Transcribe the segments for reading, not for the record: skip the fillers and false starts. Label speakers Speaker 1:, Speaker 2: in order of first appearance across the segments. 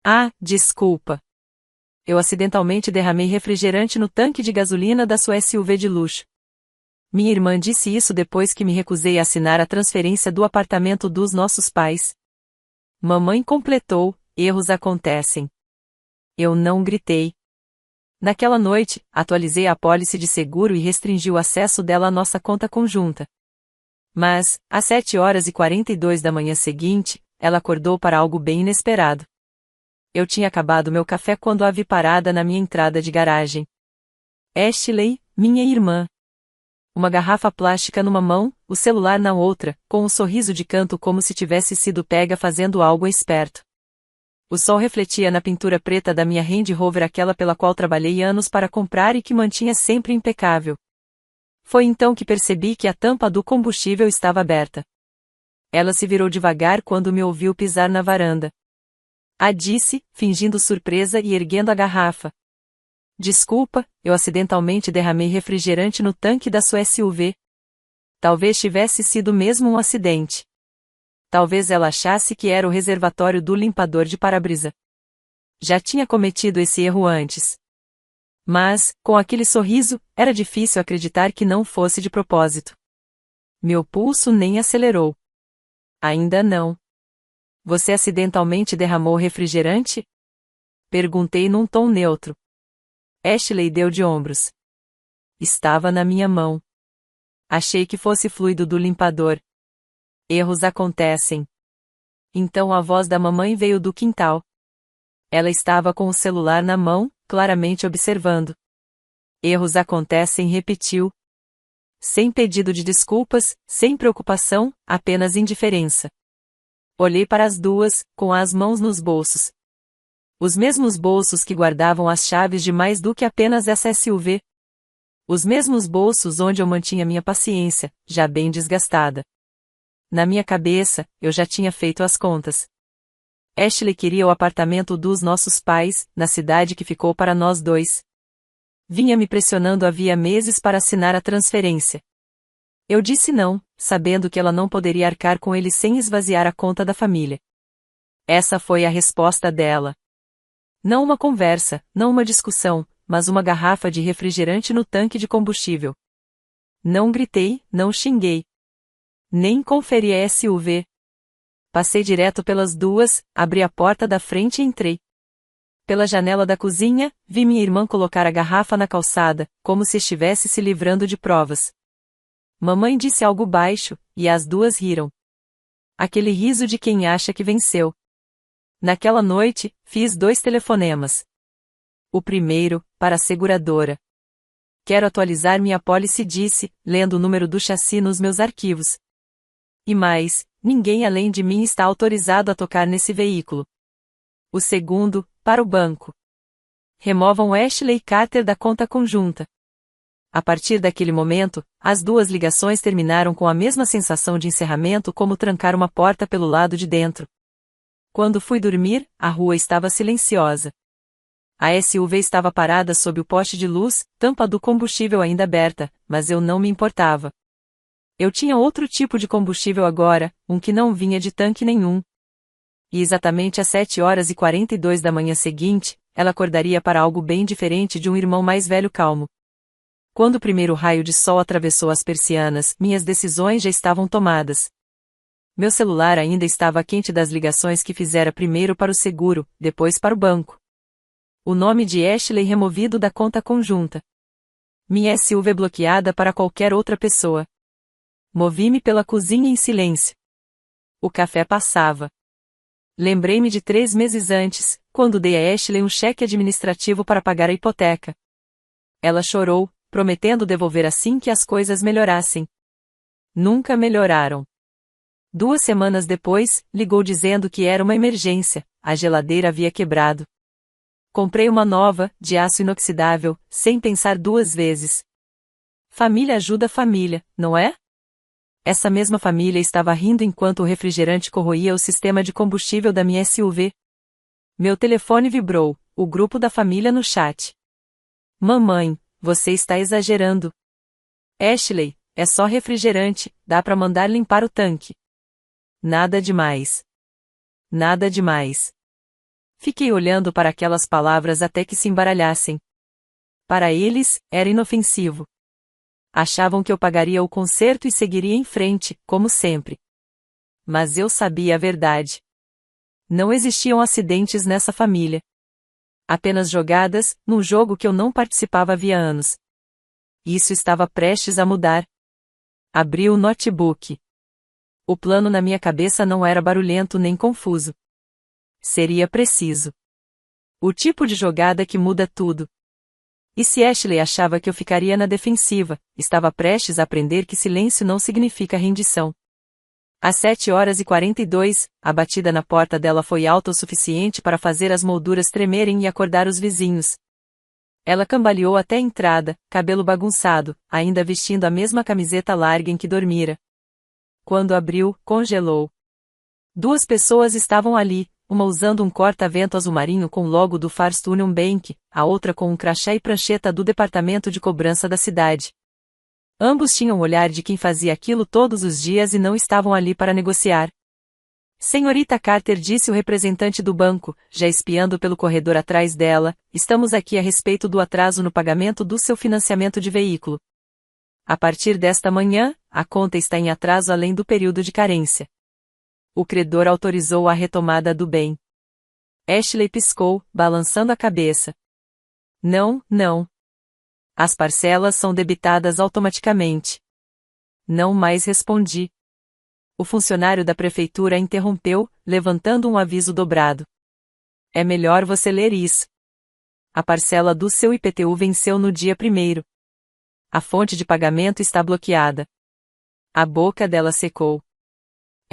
Speaker 1: Ah, desculpa. Eu acidentalmente derramei refrigerante no tanque de gasolina da sua SUV de luxo. Minha irmã disse isso depois que me recusei a assinar a transferência do apartamento dos nossos pais. Mamãe completou: erros acontecem. Eu não gritei. Naquela noite, atualizei a apólice de seguro e restringi o acesso dela à nossa conta conjunta. Mas, às 7h42 da manhã seguinte, ela acordou para algo bem inesperado. Eu tinha acabado meu café quando a vi parada na minha entrada de garagem. Ashley, minha irmã. Uma garrafa plástica numa mão, o celular na outra, com um sorriso de canto como se tivesse sido pega fazendo algo esperto. O sol refletia na pintura preta da minha Range Rover, aquela pela qual trabalhei anos para comprar e que mantinha sempre impecável. Foi então que percebi que a tampa do combustível estava aberta. Ela se virou devagar quando me ouviu pisar na varanda. Disse, fingindo surpresa e erguendo a garrafa. Desculpa, eu acidentalmente derramei refrigerante no tanque da sua SUV. Talvez tivesse sido mesmo um acidente. Talvez ela achasse que era o reservatório do limpador de para-brisa. Já tinha cometido esse erro antes. Mas, com aquele sorriso, era difícil acreditar que não fosse de propósito. Meu pulso nem acelerou. Ainda não. Você acidentalmente derramou refrigerante? Perguntei num tom neutro. Ashley deu de ombros. Estava na minha mão. Achei que fosse fluido do limpador. Erros acontecem. Então a voz da mamãe veio do quintal. Ela estava com o celular na mão, claramente observando. Erros acontecem, repetiu. Sem pedido de desculpas, sem preocupação, apenas indiferença. Olhei para as duas, com as mãos nos bolsos. Os mesmos bolsos que guardavam as chaves de mais do que apenas essa SUV. Os mesmos bolsos onde eu mantinha minha paciência, já bem desgastada. Na minha cabeça, eu já tinha feito as contas. Ashley queria o apartamento dos nossos pais, na cidade que ficou para nós dois. Vinha me pressionando havia meses para assinar a transferência. Eu disse não, sabendo que ela não poderia arcar com ele sem esvaziar a conta da família. Essa foi a resposta dela. Não uma conversa, não uma discussão, mas uma garrafa de refrigerante no tanque de combustível. Não gritei, não xinguei. Nem conferi a SUV. Passei direto pelas duas, abri a porta da frente e entrei. Pela janela da cozinha, vi minha irmã colocar a garrafa na calçada, como se estivesse se livrando de provas. Mamãe disse algo baixo, e as duas riram. Aquele riso de quem acha que venceu. Naquela noite, fiz 2 telefonemas. O primeiro, para a seguradora. Quero atualizar minha apólice, disse, lendo o número do chassi nos meus arquivos. E mais, ninguém além de mim está autorizado a tocar nesse veículo. O segundo, para o banco. Removam Ashley Carter da conta conjunta. A partir daquele momento, as 2 ligações terminaram com a mesma sensação de encerramento como trancar uma porta pelo lado de dentro. Quando fui dormir, a rua estava silenciosa. A SUV estava parada sob o poste de luz, tampa do combustível ainda aberta, mas eu não me importava. Eu tinha outro tipo de combustível agora, um que não vinha de tanque nenhum. E exatamente às 7h42 da manhã seguinte, ela acordaria para algo bem diferente de um irmão mais velho calmo. Quando o primeiro raio de sol atravessou as persianas, minhas decisões já estavam tomadas. Meu celular ainda estava quente das ligações que fizera primeiro para o seguro, depois para o banco. O nome de Ashley removido da conta conjunta. Minha SUV bloqueada para qualquer outra pessoa. Movi-me pela cozinha em silêncio. O café passava. Lembrei-me de 3 meses antes, quando dei a Ashley um cheque administrativo para pagar a hipoteca. Ela chorou, prometendo devolver assim que as coisas melhorassem. Nunca melhoraram. 2 semanas depois, ligou dizendo que era uma emergência, a geladeira havia quebrado. Comprei uma nova, de aço inoxidável, sem pensar 2 vezes. Família ajuda família, não é? Essa mesma família estava rindo enquanto o refrigerante corroía o sistema de combustível da minha SUV. Meu telefone vibrou, o grupo da família no chat. Mamãe, você está exagerando. Ashley, é só refrigerante, dá para mandar limpar o tanque. Nada demais. Nada demais. Fiquei olhando para aquelas palavras até que se embaralhassem. Para eles, era inofensivo. Achavam que eu pagaria o conserto e seguiria em frente, como sempre. Mas eu sabia a verdade. Não existiam acidentes nessa família. Apenas jogadas, num jogo que eu não participava havia anos. Isso estava prestes a mudar. Abri o notebook. O plano na minha cabeça não era barulhento nem confuso. Seria preciso. O tipo de jogada que muda tudo. E se Ashley achava que eu ficaria na defensiva, estava prestes a aprender que silêncio não significa rendição. Às 7h42, a batida na porta dela foi alta o suficiente para fazer as molduras tremerem e acordar os vizinhos. Ela cambaleou até a entrada, cabelo bagunçado, ainda vestindo a mesma camiseta larga em que dormira. Quando abriu, congelou. 2 pessoas estavam ali, uma usando um corta-vento azul marinho com o logo do First Union Bank, a outra com um crachá e prancheta do departamento de cobrança da cidade. Ambos tinham o olhar de quem fazia aquilo todos os dias e não estavam ali para negociar. Senhorita Carter, disse o representante do banco, já espiando pelo corredor atrás dela, estamos aqui a respeito do atraso no pagamento do seu financiamento de veículo. A partir desta manhã, a conta está em atraso além do período de carência. O credor autorizou a retomada do bem. Ashley piscou, balançando a cabeça. Não, não. As parcelas são debitadas automaticamente. Não mais respondi. O funcionário da prefeitura interrompeu, levantando um aviso dobrado. É melhor você ler isso. A parcela do seu IPTU venceu no dia 1º. A fonte de pagamento está bloqueada. A boca dela secou.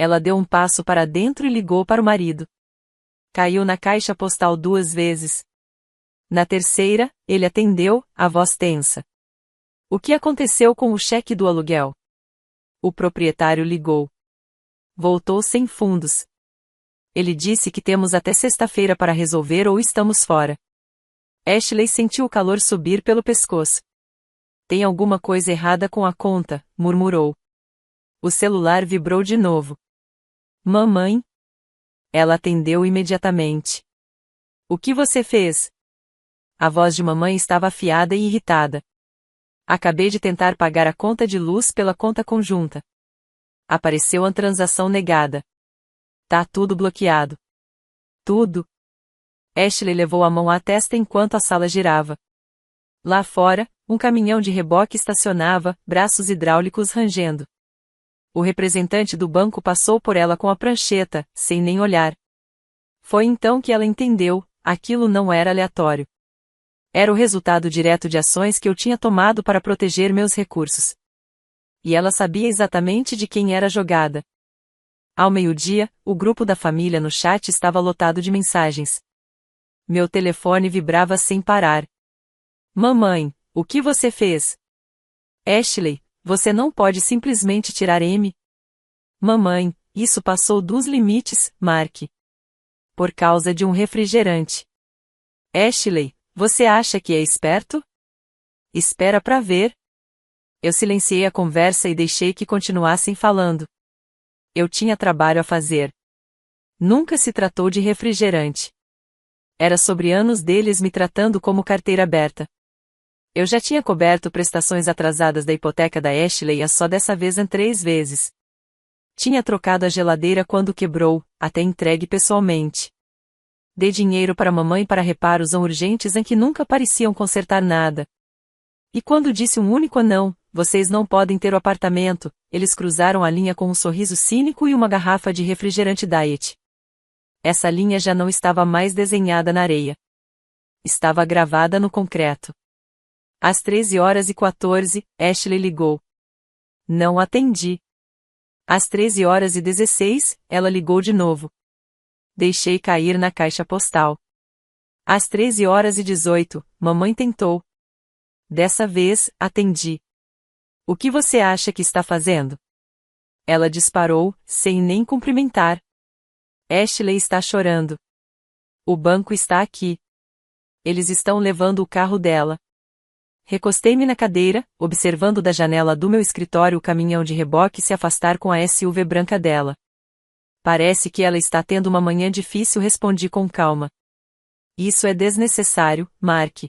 Speaker 1: Ela deu um passo para dentro e ligou para o marido. Caiu na caixa postal 2 vezes. Na terceira, ele atendeu, a voz tensa. O que aconteceu com o cheque do aluguel? O proprietário ligou. Voltou sem fundos. Ele disse que temos até sexta-feira para resolver ou estamos fora. Ashley sentiu o calor subir pelo pescoço. Tem alguma coisa errada com a conta, murmurou. O celular vibrou de novo. Mamãe? Ela atendeu imediatamente. O que você fez? A voz de mamãe estava afiada e irritada. Acabei de tentar pagar a conta de luz pela conta conjunta. Apareceu a transação negada. Tá tudo bloqueado. Tudo. Ashley levou a mão à testa enquanto a sala girava. Lá fora, um caminhão de reboque estacionava, braços hidráulicos rangendo. O representante do banco passou por ela com a prancheta, sem nem olhar. Foi então que ela entendeu, aquilo não era aleatório. Era o resultado direto de ações que eu tinha tomado para proteger meus recursos. E ela sabia exatamente de quem era a jogada. Ao meio-dia, o grupo da família no chat estava lotado de mensagens. Meu telefone vibrava sem parar. Mamãe, o que você fez? Ashley, você não pode simplesmente tirar M. Mamãe, isso passou dos limites, Mark. Por causa de um refrigerante. Ashley, você acha que é esperto? Espera pra ver. Eu silenciei a conversa e deixei que continuassem falando. Eu tinha trabalho a fazer. Nunca se tratou de refrigerante. Era sobre anos deles me tratando como carteira aberta. Eu já tinha coberto prestações atrasadas da hipoteca da Ashley só dessa vez em 3 vezes. Tinha trocado a geladeira quando quebrou, até entregue pessoalmente. Dei dinheiro para mamãe para reparos urgentes em que nunca pareciam consertar nada. E quando disse um único não, vocês não podem ter o apartamento, eles cruzaram a linha com um sorriso cínico e uma garrafa de refrigerante diet. Essa linha já não estava mais desenhada na areia. Estava gravada no concreto. Às 13h14, Ashley ligou. Não atendi. Às 13h16, ela ligou de novo. Deixei cair na caixa postal. Às 13h18, mamãe tentou. Dessa vez, atendi. O que você acha que está fazendo? Ela disparou, sem nem cumprimentar. Ashley está chorando. O banco está aqui. Eles estão levando o carro dela. Recostei-me na cadeira, observando da janela do meu escritório o caminhão de reboque se afastar com a SUV branca dela. Parece que ela está tendo uma manhã difícil, respondi com calma. Isso é desnecessário, Mark.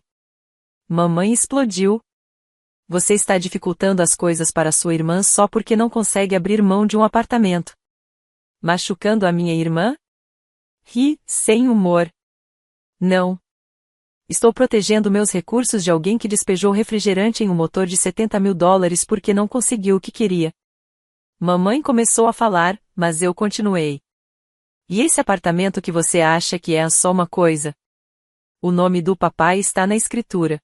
Speaker 1: Mamãe explodiu. Você está dificultando as coisas para sua irmã só porque não consegue abrir mão de um apartamento. Machucando a minha irmã? Ri, sem humor. Não. Estou protegendo meus recursos de alguém que despejou refrigerante em um motor de $70.000 porque não conseguiu o que queria. Mamãe começou a falar, mas eu continuei. E esse apartamento que você acha que é só uma coisa? O nome do papai está na escritura.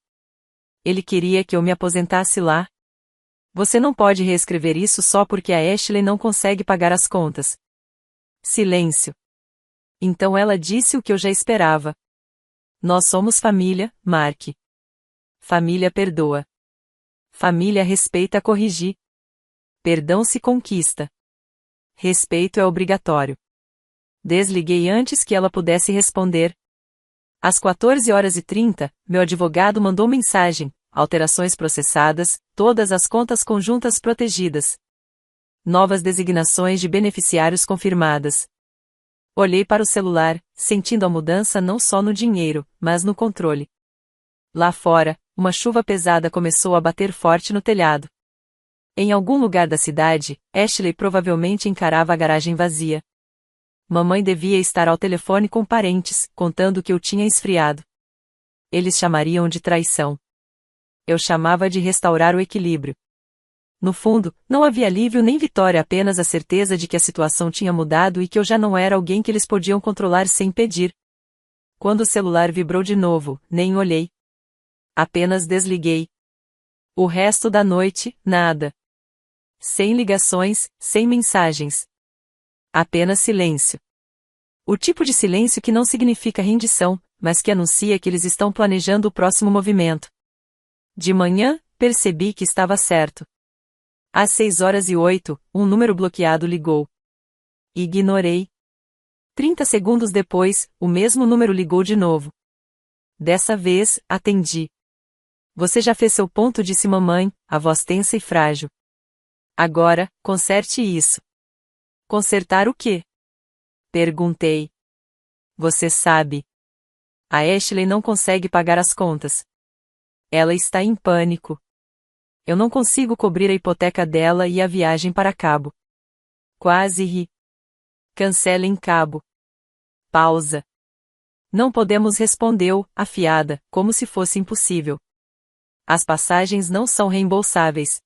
Speaker 1: Ele queria que eu me aposentasse lá. Você não pode reescrever isso só porque a Ashley não consegue pagar as contas. Silêncio. Então ela disse o que eu já esperava. Nós somos família, Mark. Família perdoa. Família respeita corrigir. Perdão se conquista. Respeito é obrigatório. Desliguei antes que ela pudesse responder. Às 14h30, meu advogado mandou mensagem: alterações processadas, todas as contas conjuntas protegidas. Novas designações de beneficiários confirmadas. Olhei para o celular, sentindo a mudança não só no dinheiro, mas no controle. Lá fora, uma chuva pesada começou a bater forte no telhado. Em algum lugar da cidade, Ashley provavelmente encarava a garagem vazia. Mamãe devia estar ao telefone com parentes, contando que eu tinha esfriado. Eles chamariam de traição. Eu chamava de restaurar o equilíbrio. No fundo, não havia alívio nem vitória, apenas a certeza de que a situação tinha mudado e que eu já não era alguém que eles podiam controlar sem pedir. Quando o celular vibrou de novo, nem olhei. Apenas desliguei. O resto da noite, nada. Sem ligações, sem mensagens. Apenas silêncio. O tipo de silêncio que não significa rendição, mas que anuncia que eles estão planejando o próximo movimento. De manhã, percebi que estava certo. Às 6h08, um número bloqueado ligou. Ignorei. 30 segundos depois, o mesmo número ligou de novo. Dessa vez, atendi. Você já fez seu ponto, disse mamãe, a voz tensa e frágil. Agora, conserte isso. Consertar o quê? Perguntei. Você sabe. A Ashley não consegue pagar as contas. Ela está em pânico. Eu não consigo cobrir a hipoteca dela e a viagem para Cabo. Quase ri. Cancela em Cabo. Pausa. Não podemos, respondeu, afiada, como se fosse impossível. As passagens não são reembolsáveis.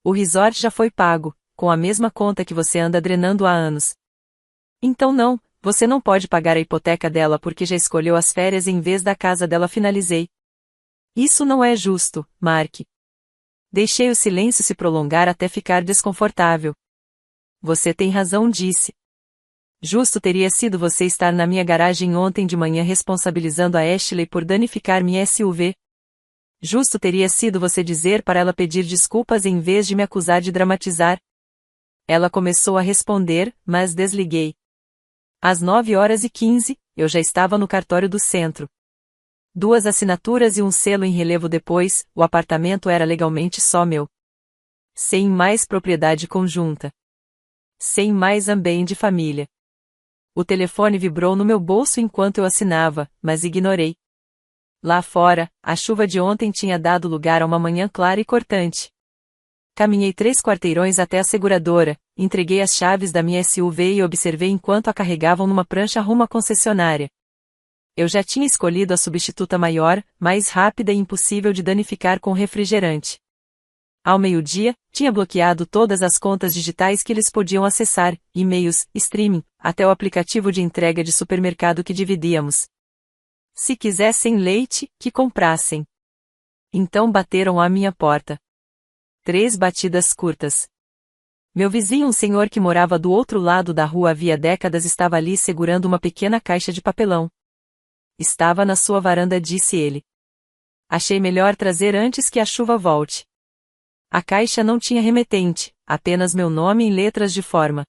Speaker 1: O resort já foi pago, com a mesma conta que você anda drenando há anos. Então não, você não pode pagar a hipoteca dela porque já escolheu as férias em vez da casa dela, finalizei. Isso não é justo, Mark. Deixei o silêncio se prolongar até ficar desconfortável. Você tem razão, disse. Justo teria sido você estar na minha garagem ontem de manhã responsabilizando a Ashley por danificar minha SUV. Justo teria sido você dizer para ela pedir desculpas em vez de me acusar de dramatizar. Ela começou a responder, mas desliguei. Às 9h15, eu já estava no cartório do centro. 2 assinaturas e um selo em relevo depois, o apartamento era legalmente só meu. Sem mais propriedade conjunta. Sem mais ambiente de família. O telefone vibrou no meu bolso enquanto eu assinava, mas ignorei. Lá fora, a chuva de ontem tinha dado lugar a uma manhã clara e cortante. Caminhei 3 quarteirões até a seguradora, entreguei as chaves da minha SUV e observei enquanto a carregavam numa prancha rumo à concessionária. Eu já tinha escolhido a substituta maior, mais rápida e impossível de danificar com refrigerante. Ao meio-dia, tinha bloqueado todas as contas digitais que eles podiam acessar, e-mails, streaming, até o aplicativo de entrega de supermercado que dividíamos. Se quisessem leite, que comprassem. Então bateram à minha porta. 3 batidas curtas. Meu vizinho, um senhor que morava do outro lado da rua havia décadas, estava ali segurando uma pequena caixa de papelão. Estava na sua varanda, disse ele. Achei melhor trazer antes que a chuva volte. A caixa não tinha remetente, apenas meu nome em letras de forma.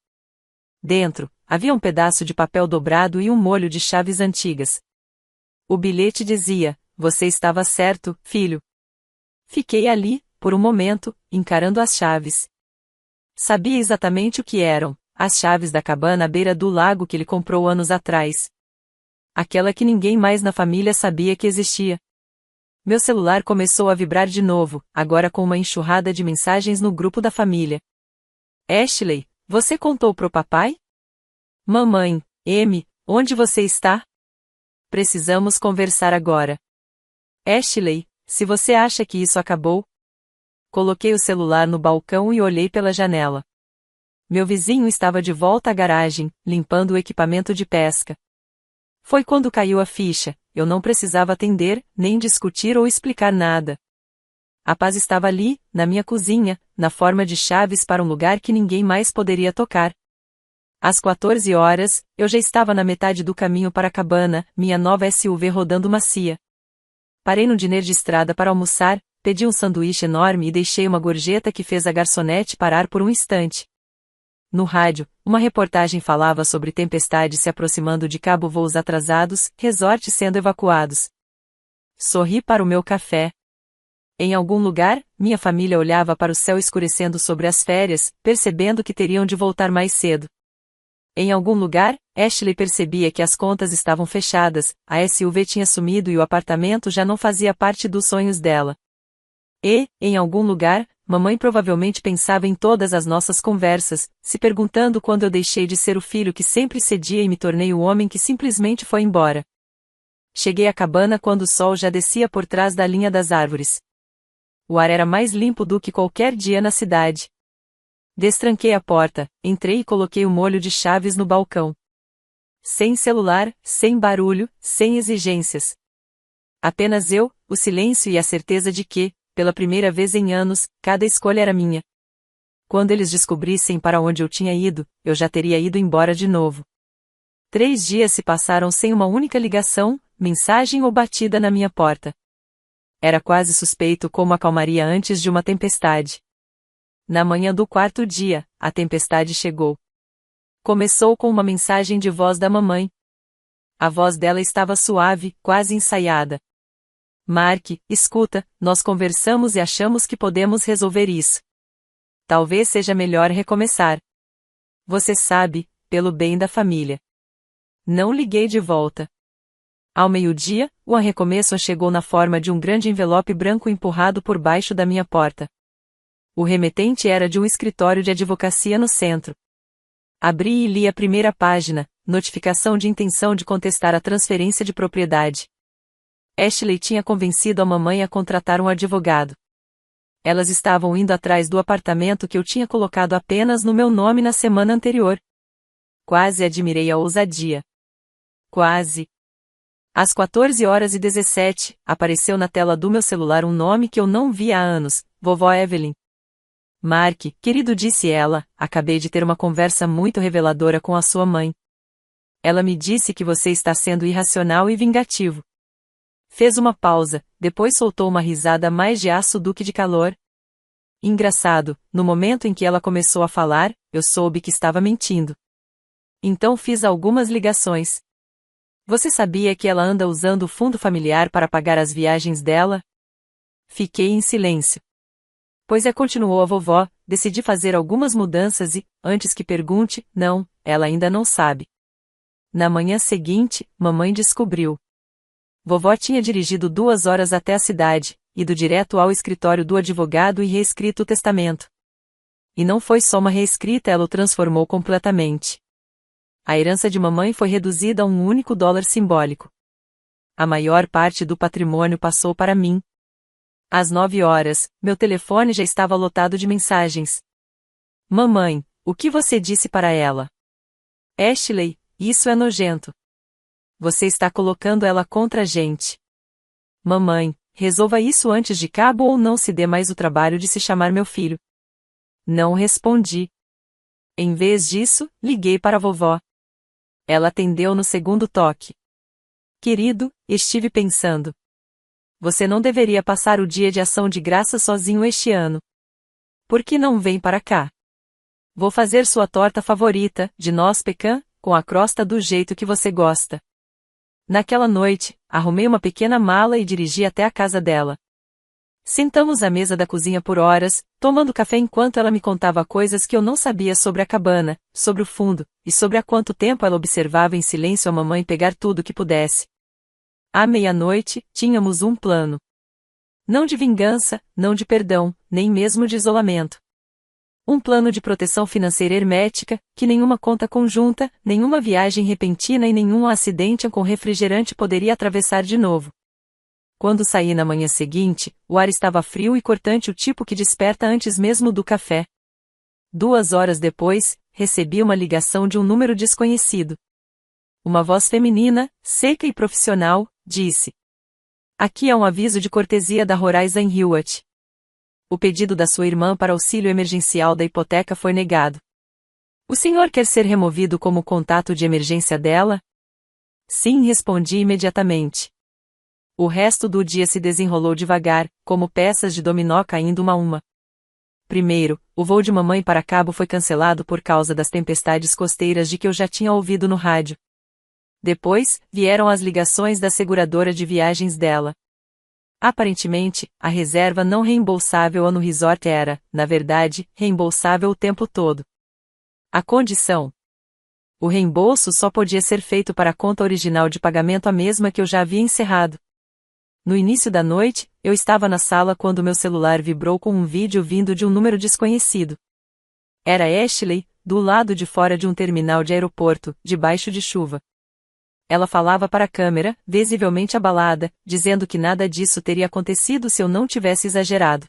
Speaker 1: Dentro, havia um pedaço de papel dobrado e um molho de chaves antigas. O bilhete dizia: você estava certo, filho. Fiquei ali, por um momento, encarando as chaves. Sabia exatamente o que eram, as chaves da cabana à beira do lago que ele comprou anos atrás. Aquela que ninguém mais na família sabia que existia. Meu celular começou a vibrar de novo, agora com uma enxurrada de mensagens no grupo da família. Ashley, você contou pro papai? Mamãe, M, onde você está? Precisamos conversar agora. Ashley, se você acha que isso acabou. Coloquei o celular no balcão e olhei pela janela. Meu vizinho estava de volta à garagem, limpando o equipamento de pesca. Foi quando caiu a ficha, eu não precisava atender, nem discutir ou explicar nada. A paz estava ali, na minha cozinha, na forma de chaves para um lugar que ninguém mais poderia tocar. Às 14 horas, eu já estava na metade do caminho para a cabana, minha nova SUV rodando macia. Parei no diner de estrada para almoçar, pedi um sanduíche enorme e deixei uma gorjeta que fez a garçonete parar por um instante. No rádio, uma reportagem falava sobre tempestades se aproximando de Cabo, voos atrasados, resorts sendo evacuados. Sorri para o meu café. Em algum lugar, minha família olhava para o céu escurecendo sobre as férias, percebendo que teriam de voltar mais cedo. Em algum lugar, Ashley percebia que as contas estavam fechadas, a SUV tinha sumido e o apartamento já não fazia parte dos sonhos dela. E, em algum lugar, mamãe provavelmente pensava em todas as nossas conversas, se perguntando quando eu deixei de ser o filho que sempre cedia e me tornei o homem que simplesmente foi embora. Cheguei à cabana quando o sol já descia por trás da linha das árvores. O ar era mais limpo do que qualquer dia na cidade. Destranquei a porta, entrei e coloquei o molho de chaves no balcão. Sem celular, sem barulho, sem exigências. Apenas eu, o silêncio e a certeza de que, pela primeira vez em anos, cada escolha era minha. Quando eles descobrissem para onde eu tinha ido, eu já teria ido embora de novo. 3 dias se passaram sem uma única ligação, mensagem ou batida na minha porta. Era quase suspeito como acalmaria antes de uma tempestade. Na manhã do 4º dia, a tempestade chegou. Começou com uma mensagem de voz da mamãe. A voz dela estava suave, quase ensaiada. Mark, escuta, nós conversamos e achamos que podemos resolver isso. Talvez seja melhor recomeçar. Você sabe, pelo bem da família. Não liguei de volta. Ao meio-dia, o arrecomeço chegou na forma de um grande envelope branco empurrado por baixo da minha porta. O remetente era de um escritório de advocacia no centro. Abri e li a primeira página, notificação de intenção de contestar a transferência de propriedade. Ashley tinha convencido a mamãe a contratar um advogado. Elas estavam indo atrás do apartamento que eu tinha colocado apenas no meu nome na semana anterior. Quase admirei a ousadia. Quase. Às 14h17, apareceu na tela do meu celular um nome que eu não via há anos, Vovó Evelyn. Mark, querido, disse ela, acabei de ter uma conversa muito reveladora com a sua mãe. Ela me disse que você está sendo irracional e vingativo. Fez uma pausa, depois soltou uma risada mais de aço do que de calor. Engraçado, no momento em que ela começou a falar, eu soube que estava mentindo. Então fiz algumas ligações. Você sabia que ela anda usando o fundo familiar para pagar as viagens dela? Fiquei em silêncio. Pois continuou a vovó, decidi fazer algumas mudanças e, antes que pergunte, não, ela ainda não sabe. Na manhã seguinte, mamãe descobriu. Vovó tinha dirigido 2 horas até a cidade, ido direto ao escritório do advogado e reescrito o testamento. E não foi só uma reescrita, ela o transformou completamente. A herança de mamãe foi reduzida a um único dólar simbólico. A maior parte do patrimônio passou para mim. Às 9 horas, meu telefone já estava lotado de mensagens. Mamãe, o que você disse para ela? Ashley, isso é nojento. Você está colocando ela contra a gente. Mamãe, resolva isso antes de Cabo ou não se dê mais o trabalho de se chamar meu filho. Não respondi. Em vez disso, liguei para a vovó. Ela atendeu no segundo toque. Querido, estive pensando. Você não deveria passar o dia de ação de graças sozinho este ano. Por que não vem para cá? Vou fazer sua torta favorita, de noz pecan, com a crosta do jeito que você gosta. Naquela noite, arrumei uma pequena mala e dirigi até a casa dela. Sentamos à mesa da cozinha por horas, tomando café enquanto ela me contava coisas que eu não sabia sobre a cabana, sobre o fundo, e sobre há quanto tempo ela observava em silêncio a mamãe pegar tudo que pudesse. À meia-noite, tínhamos um plano. Não de vingança, não de perdão, nem mesmo de isolamento. Um plano de proteção financeira hermética, que nenhuma conta conjunta, nenhuma viagem repentina e nenhum acidente com refrigerante poderia atravessar de novo. Quando saí na manhã seguinte, o ar estava frio e cortante, o tipo que desperta antes mesmo do café. 2 horas depois, recebi uma ligação de um número desconhecido. Uma voz feminina, seca e profissional, disse: "Aqui é um aviso de cortesia da Horizon Hewitt. O pedido da sua irmã para auxílio emergencial da hipoteca foi negado. O senhor quer ser removido como contato de emergência dela?" "Sim", respondi imediatamente. O resto do dia se desenrolou devagar, como peças de dominó caindo uma a uma. Primeiro, o voo de mamãe para Cabo foi cancelado por causa das tempestades costeiras de que eu já tinha ouvido no rádio. Depois, vieram as ligações da seguradora de viagens dela. Aparentemente, a reserva não reembolsável no resort era, na verdade, reembolsável o tempo todo. A condição: o reembolso só podia ser feito para a conta original de pagamento, a mesma que eu já havia encerrado. No início da noite, eu estava na sala quando meu celular vibrou com um vídeo vindo de um número desconhecido. Era Ashley, do lado de fora de um terminal de aeroporto, debaixo de chuva. Ela falava para a câmera, visivelmente abalada, dizendo que nada disso teria acontecido se eu não tivesse exagerado.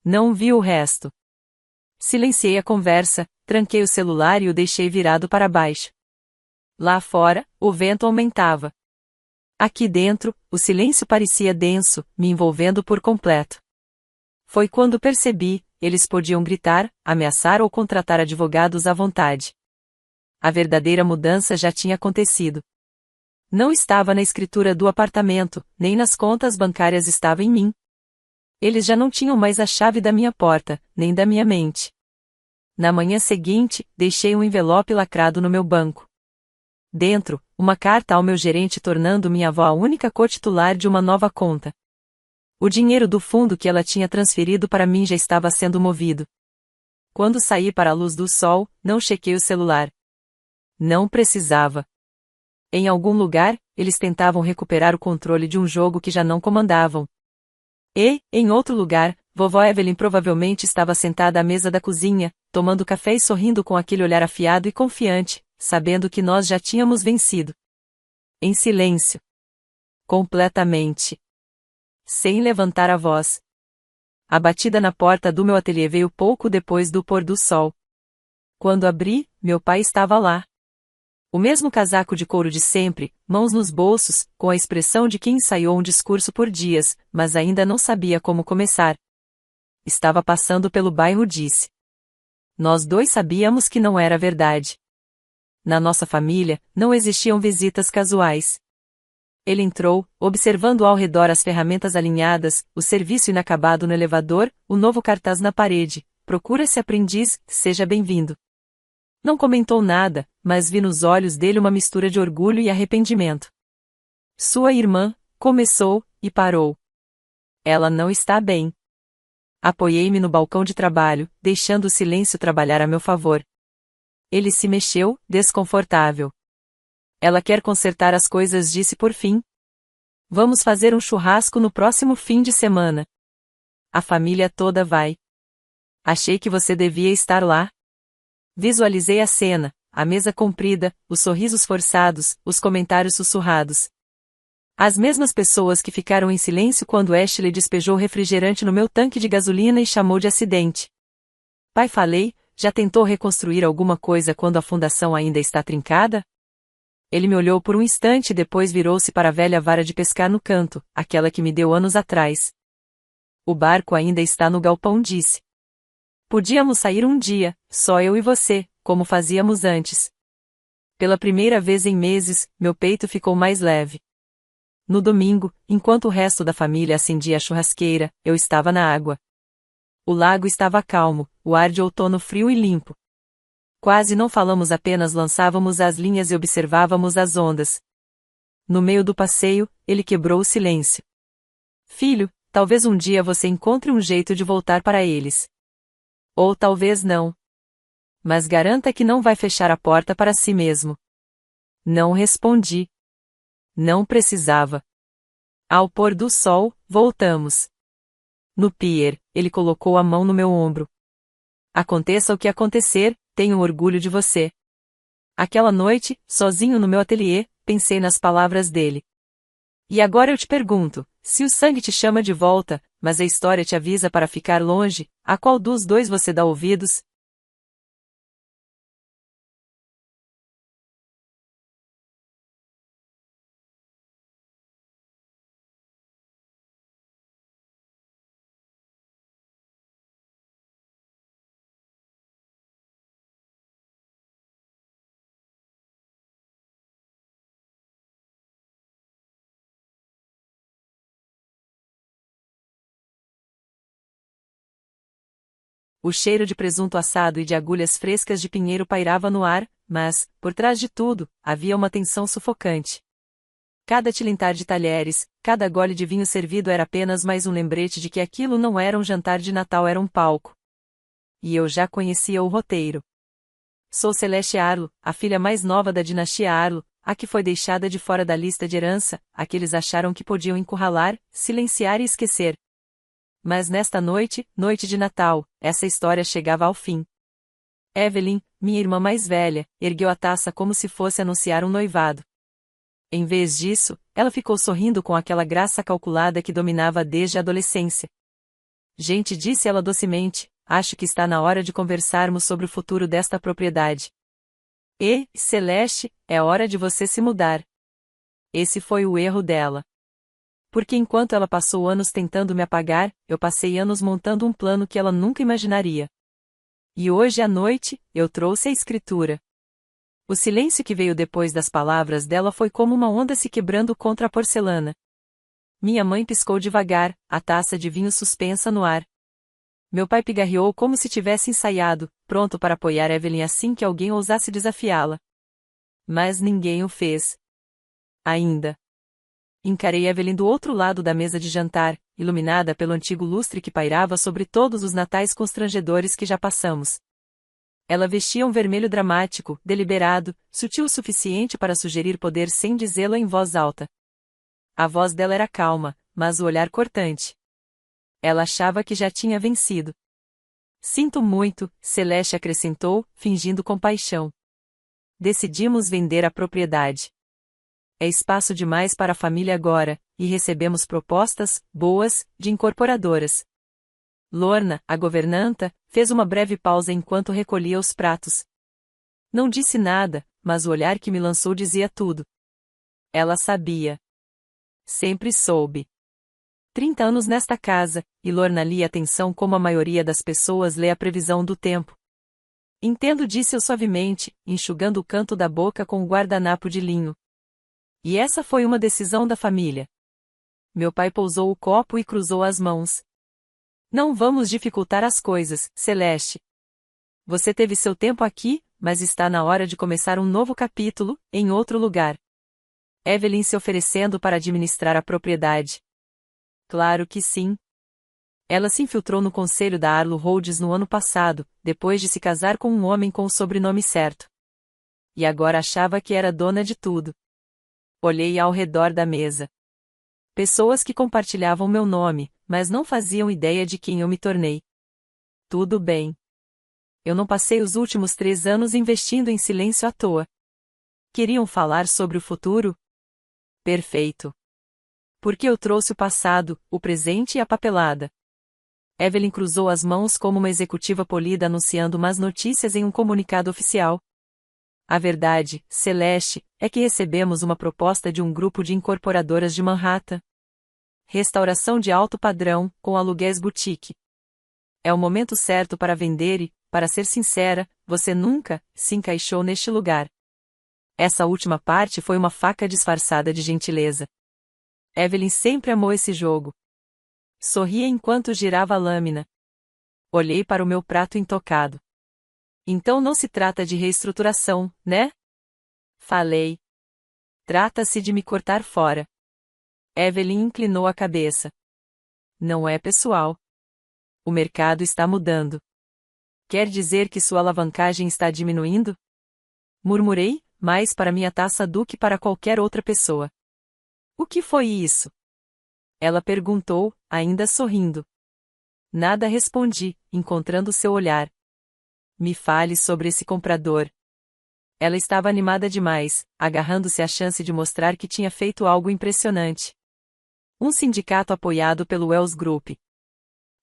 Speaker 1: Não vi o resto. Silenciei a conversa, tranquei o celular e o deixei virado para baixo. Lá fora, o vento aumentava. Aqui dentro, o silêncio parecia denso, me envolvendo por completo. Foi quando percebi: eles podiam gritar, ameaçar ou contratar advogados à vontade. A verdadeira mudança já tinha acontecido. Não estava na escritura do apartamento, nem nas contas bancárias, estava em mim. Eles já não tinham mais a chave da minha porta, nem da minha mente. Na manhã seguinte, deixei um envelope lacrado no meu banco. Dentro, uma carta ao meu gerente tornando minha avó a única cotitular de uma nova conta. O dinheiro do fundo que ela tinha transferido para mim já estava sendo movido. Quando saí para a luz do sol, não chequei o celular. Não precisava. Em algum lugar, eles tentavam recuperar o controle de um jogo que já não comandavam. E, em outro lugar, vovó Evelyn provavelmente estava sentada à mesa da cozinha, tomando café e sorrindo com aquele olhar afiado e confiante, sabendo que nós já tínhamos vencido. Em silêncio. Completamente. Sem levantar a voz. A batida na porta do meu ateliê veio pouco depois do pôr do sol. Quando abri, meu pai estava lá. O mesmo casaco de couro de sempre, mãos nos bolsos, com a expressão de quem ensaiou um discurso por dias, mas ainda não sabia como começar. Estava passando pelo bairro, disse. Nós dois sabíamos que não era verdade. Na nossa família, não existiam visitas casuais. Ele entrou, observando ao redor as ferramentas alinhadas, o serviço inacabado no elevador, o novo cartaz na parede: "Procura-se aprendiz, seja bem-vindo." Não comentou nada, mas vi nos olhos dele uma mistura de orgulho e arrependimento. "Sua irmã", começou, e parou. "Ela não está bem." Apoiei-me no balcão de trabalho, deixando o silêncio trabalhar a meu favor. Ele se mexeu, desconfortável. "Ela quer consertar as coisas", disse por fim. "Vamos fazer um churrasco no próximo fim de semana. A família toda vai." "Achei que você devia estar lá." Visualizei a cena, a mesa comprida, os sorrisos forçados, os comentários sussurrados. As mesmas pessoas que ficaram em silêncio quando Ashley despejou refrigerante no meu tanque de gasolina e chamou de acidente. "Pai", falei, "já tentou reconstruir alguma coisa quando a fundação ainda está trincada?" Ele me olhou por um instante e depois virou-se para a velha vara de pescar no canto, aquela que me deu anos atrás. "O barco ainda está no galpão", disse. "Podíamos sair um dia, só eu e você, como fazíamos antes." Pela primeira vez em meses, meu peito ficou mais leve. No domingo, enquanto o resto da família acendia a churrasqueira, eu estava na água. O lago estava calmo, o ar de outono frio e limpo. Quase não falamos, apenas lançávamos as linhas e observávamos as ondas. No meio do passeio, ele quebrou o silêncio. "Filho, talvez um dia você encontre um jeito de voltar para eles. Ou talvez não. Mas garanta que não vai fechar a porta para si mesmo. Não respondi. Não precisava. Ao pôr do sol, voltamos. No pier, ele colocou a mão no meu ombro. Aconteça o que acontecer, tenho orgulho de você. Aquela noite, sozinho no meu ateliê, pensei nas palavras dele. E agora eu te pergunto, se o sangue te chama de volta, mas a história te avisa para ficar longe, a qual dos dois você dá ouvidos? O cheiro de presunto assado e de agulhas frescas de pinheiro pairava no ar, mas, por trás de tudo, havia uma tensão sufocante. Cada tilintar de talheres, cada gole de vinho servido era apenas mais um lembrete de que aquilo não era um jantar de Natal, era um palco. E eu já conhecia o roteiro. Sou Celeste Arlo, a filha mais nova da dinastia Arlo, a que foi deixada de fora da lista de herança, a que eles acharam que podiam encurralar, silenciar e esquecer. Mas nesta noite, noite de Natal, essa história chegava ao fim. Evelyn, minha irmã mais velha, ergueu a taça como se fosse anunciar um noivado. Em vez disso, ela ficou sorrindo com aquela graça calculada que dominava desde a adolescência. Gente, disse ela docemente, acho que está na hora de conversarmos sobre o futuro desta propriedade. E, Celeste, é hora de você se mudar. Esse foi o erro dela. Porque enquanto ela passou anos tentando me apagar, eu passei anos montando um plano que ela nunca imaginaria. E hoje à noite, eu trouxe a escritura. O silêncio que veio depois das palavras dela foi como uma onda se quebrando contra a porcelana. Minha mãe piscou devagar, a taça de vinho suspensa no ar. Meu pai pigarreou como se tivesse ensaiado, pronto para apoiar Evelyn assim que alguém ousasse desafiá-la. Mas ninguém o fez. Ainda. Encarei Evelyn do outro lado da mesa de jantar, iluminada pelo antigo lustre que pairava sobre todos os natais constrangedores que já passamos. Ela vestia um vermelho dramático, deliberado, sutil o suficiente para sugerir poder sem dizê-lo em voz alta. A voz dela era calma, mas o olhar cortante. Ela achava que já tinha vencido. Sinto muito, Celeste acrescentou, fingindo compaixão. Decidimos vender a propriedade. É espaço demais para a família agora, e recebemos propostas, boas, de incorporadoras. Lorna, a governanta, fez uma breve pausa enquanto recolhia os pratos. Não disse nada, mas o olhar que me lançou dizia tudo. Ela sabia. Sempre soube. 30 anos nesta casa, e Lorna lia atenção como a maioria das pessoas lê a previsão do tempo. Entendo, disse eu suavemente, enxugando o canto da boca com o guardanapo de linho. E essa foi uma decisão da família. Meu pai pousou o copo e cruzou as mãos. Não vamos dificultar as coisas, Celeste. Você teve seu tempo aqui, mas está na hora de começar um novo capítulo, em outro lugar. Evelyn se oferecendo para administrar a propriedade. Claro que sim. Ela se infiltrou no conselho da Arlo Rhodes no ano passado, depois de se casar com um homem com o sobrenome certo. E agora achava que era dona de tudo. Olhei ao redor da mesa. Pessoas que compartilhavam meu nome, mas não faziam ideia de quem eu me tornei. Tudo bem. Eu não passei os últimos 3 anos investindo em silêncio à toa. Queriam falar sobre o futuro? Perfeito. Porque eu trouxe o passado, o presente e a papelada. Evelyn cruzou as mãos como uma executiva polida anunciando más notícias em um comunicado oficial. A verdade, Celeste, é que recebemos uma proposta de um grupo de incorporadoras de Manhattan. Restauração de alto padrão, com aluguéis boutique. É o momento certo para vender e, para ser sincera, você nunca se encaixou neste lugar. Essa última parte foi uma faca disfarçada de gentileza. Evelyn sempre amou esse jogo. Sorria enquanto girava a lâmina. Olhei para o meu prato intocado. Então não se trata de reestruturação, né? Falei. Trata-se de me cortar fora. Evelyn inclinou a cabeça. Não é pessoal. O mercado está mudando. Quer dizer que sua alavancagem está diminuindo? Murmurei, mais para minha taça do que para qualquer outra pessoa. O que foi isso? Ela perguntou, ainda sorrindo. Nada respondi, encontrando seu olhar. Me fale sobre esse comprador. Ela estava animada demais, agarrando-se à chance de mostrar que tinha feito algo impressionante. Um sindicato apoiado pelo Wells Group.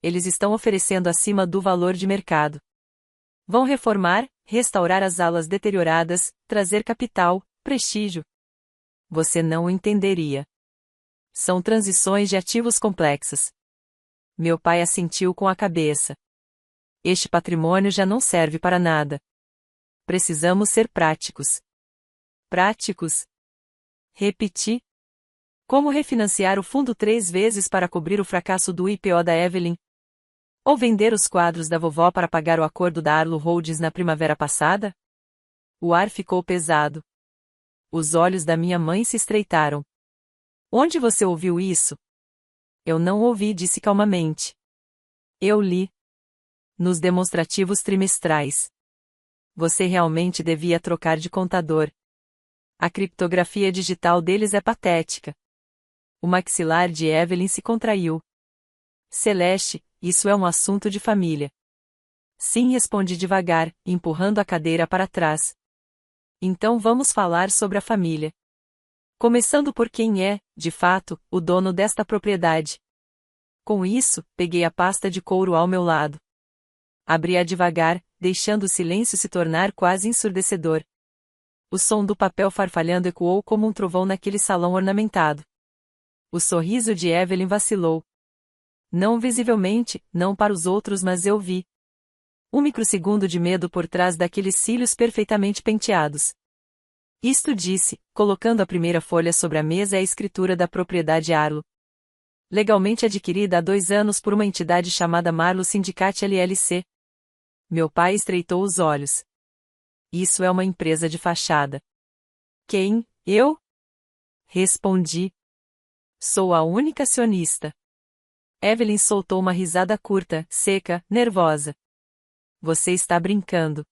Speaker 1: Eles estão oferecendo acima do valor de mercado. Vão reformar, restaurar as alas deterioradas, trazer capital, prestígio. Você não entenderia. São transições de ativos complexas. Meu pai assentiu com a cabeça. Este patrimônio já não serve para nada. Precisamos ser práticos. Práticos? Repeti. Como refinanciar o fundo 3 vezes para cobrir o fracasso do IPO da Evelyn? Ou vender os quadros da vovó para pagar o acordo da Arlo Holdings na primavera passada? O ar ficou pesado. Os olhos da minha mãe se estreitaram. Onde você ouviu isso? Eu não ouvi, disse calmamente. Eu li. Nos demonstrativos trimestrais. Você realmente devia trocar de contador. A criptografia digital deles é patética. O maxilar de Evelyn se contraiu. Celeste, isso é um assunto de família. Sim, respondi devagar, empurrando a cadeira para trás. Então vamos falar sobre a família. Começando por quem é, de fato, o dono desta propriedade. Com isso, peguei a pasta de couro ao meu lado. Abri-a devagar, deixando o silêncio se tornar quase ensurdecedor. O som do papel farfalhando ecoou como um trovão naquele salão ornamentado. O sorriso de Evelyn vacilou. Não visivelmente, não para os outros, mas eu vi. Um microsegundo de medo por trás daqueles cílios perfeitamente penteados. Isto disse, colocando a primeira folha sobre a mesa é a escritura da propriedade Arlo. Legalmente adquirida há 2 anos por uma entidade chamada Marlo Syndicate LLC. Meu pai estreitou os olhos. Isso é uma empresa de fachada. Quem, eu? Respondi. Sou a única acionista. Evelyn soltou uma risada curta, seca, nervosa. Você está brincando.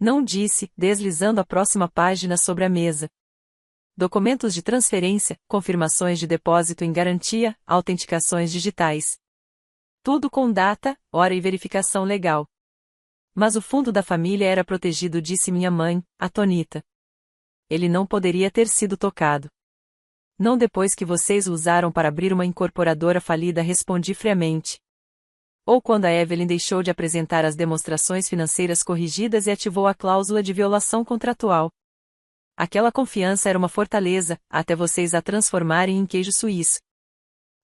Speaker 1: Não disse, deslizando a próxima página sobre a mesa. Documentos de transferência, confirmações de depósito em garantia, autenticações digitais. Tudo com data, hora e verificação legal. Mas o fundo da família era protegido, disse minha mãe, atônita. Ele não poderia ter sido tocado. Não depois que vocês o usaram para abrir uma incorporadora falida, respondi friamente. Ou quando a Evelyn deixou de apresentar as demonstrações financeiras corrigidas e ativou a cláusula de violação contratual. Aquela confiança era uma fortaleza, até vocês a transformarem em queijo suíço.